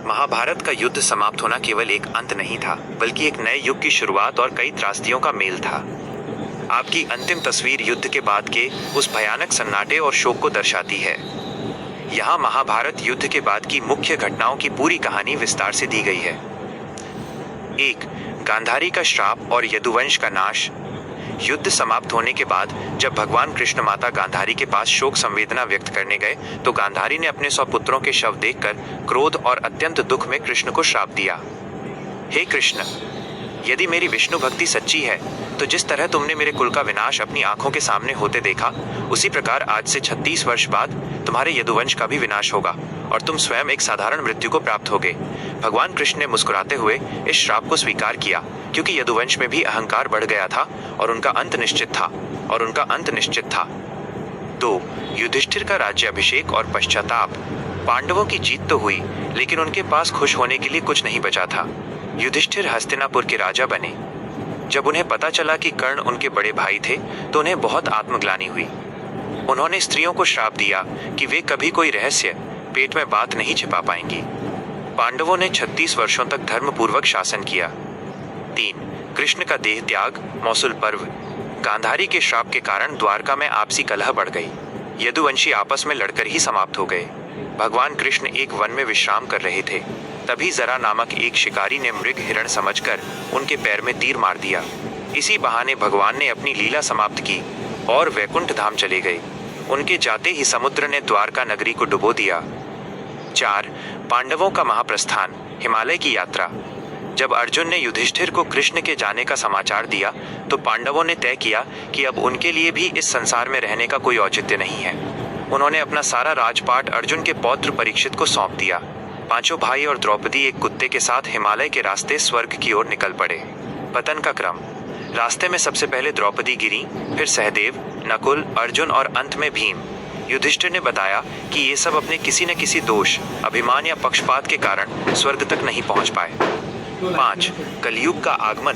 महाभारत का युद्ध समाप्त होना केवल एक अंत नहीं था, बल्कि एक नए युग की शुरुआत और कई त्रासदियों का मेल था। आपकी अंतिम तस्वीर युद्ध के बाद के उस भयानक सन्नाटे और शोक को दर्शाती है। यहाँ महाभारत युद्ध के बाद की मुख्य घटनाओं की पूरी कहानी विस्तार से दी गई है। 1. गांधारी का श्राप और यदुवंश का नाश। युद्ध समाप्त होने के बाद जब भगवान कृष्ण माता गांधारी के पास शोक संवेदना व्यक्त करने गए तो गांधारी ने अपने 100 पुत्रों के शव देखकर क्रोध और अत्यंत दुख में कृष्ण को श्राप दिया। हे कृष्ण, यदि मेरी विष्णु भक्ति सच्ची है तो जिस तरह तुमने मेरे कुल का विनाश अपनी आंखों के सामने होते देखा, उसी प्रकार आज से 36 वर्ष बाद तुम्हारे यदुवंश का भी विनाश होगा और तुम स्वयं एक साधारण मृत्यु को प्राप्त होगे। भगवान कृष्ण ने मुस्कुराते हुए इस श्राप को स्वीकार किया, क्योंकि यदुवंश में भी अहंकार बढ़ गया था और उनका अंत निश्चित था। 2. युधिष्ठिर का राज्याभिषेक और पश्चाताप। पांडवों की जीत तो हुई, लेकिन उनके पास खुश होने के लिए कुछ नहीं बचा था। युधिष्ठिर हस्तिनापुर के राजा बने। जब उन्हें पता चला कि कर्ण उनके बड़े भाई थे तो उन्हें बहुत आत्मग्लानि हुई। उन्होंने स्त्रियों को श्राप दिया कि वे कभी कोई रहस्य पेट में बात नहीं छिपा पाएंगी। पांडवों ने 36 वर्षों तक धर्मपूर्वक शासन किया। 3. कृष्ण का देह त्याग, मौसुल पर्व। गांधारी के श्राप के कारण द्वारका में आपसी कलह बढ़ गई। यदुवंशी आपस में लड़कर ही समाप्त हो गए। भगवान कृष्ण एक वन में विश्राम कर रहे थे, तभी जरा नामक एक शिकारी ने मृग हिरण समझकर उनके पैर में तीर मार दिया। इसी बहाने भगवान ने अपनी लीला समाप्त की और वैकुंठ धाम चले गए। उनके जाते ही समुद्र ने द्वारका नगरी को डुबो दिया। 4. पांडवों का महाप्रस्थान, हिमालय की यात्रा। जब अर्जुन ने युधिष्ठिर को कृष्ण के जाने का समाचार दिया तो पांडवों ने तय किया कि अब उनके लिए भी इस संसार में रहने का कोई औचित्य नहीं है। उन्होंने अपना सारा राजपाट अर्जुन के पौत्र परीक्षित को सौंप दिया। पांचों भाई और द्रौपदी एक कुत्ते के साथ हिमालय के रास्ते स्वर्ग की ओर निकल पड़े। पतन का क्रम। रास्ते में सबसे पहले द्रौपदी गिरी, फिर सहदेव, नकुल, अर्जुन और अंत में भीम। युधिष्ठिर ने बताया कि ये सब अपने किसी न किसी दोष, अभिमान या पक्षपात के कारण स्वर्ग तक नहीं पहुंच पाए। 5. कलयुग का आगमन।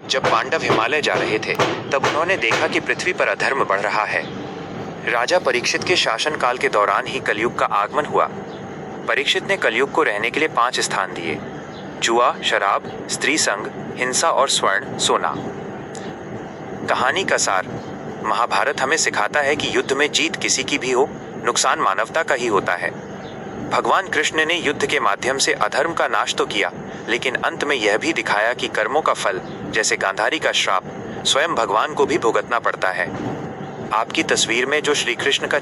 जब पांडव हिमालय जा रहे थे तब उन्होंने देखा कि पृथ्वी पर अधर्म बढ़ रहा है। राजा परीक्षित के शासनकाल के दौरान ही कलयुग का आगमन हुआ। परीक्षित ने कलयुग को रहने के लिए 5 स्थान दिए: जुआ, शराब, स्त्री संग, हिंसा और स्वर्ण, सोना। कहानी का सार। महाभारत हमें सिखाता है कि युद्ध में जीत किसी की भी हो, नुकसान मानवता का ही होता है। भगवान कृष्ण ने युद्ध के माध्यम से अधर्म का नाश तो किया, लेकिन अंत में यह भी दिखाया कि कर्मों का फल, जैसे गांधारी का श्राप, स्वयं भगवान को भी भुगतना पड़ता है। आपकी तस्वीर में जो श्री कृष्ण का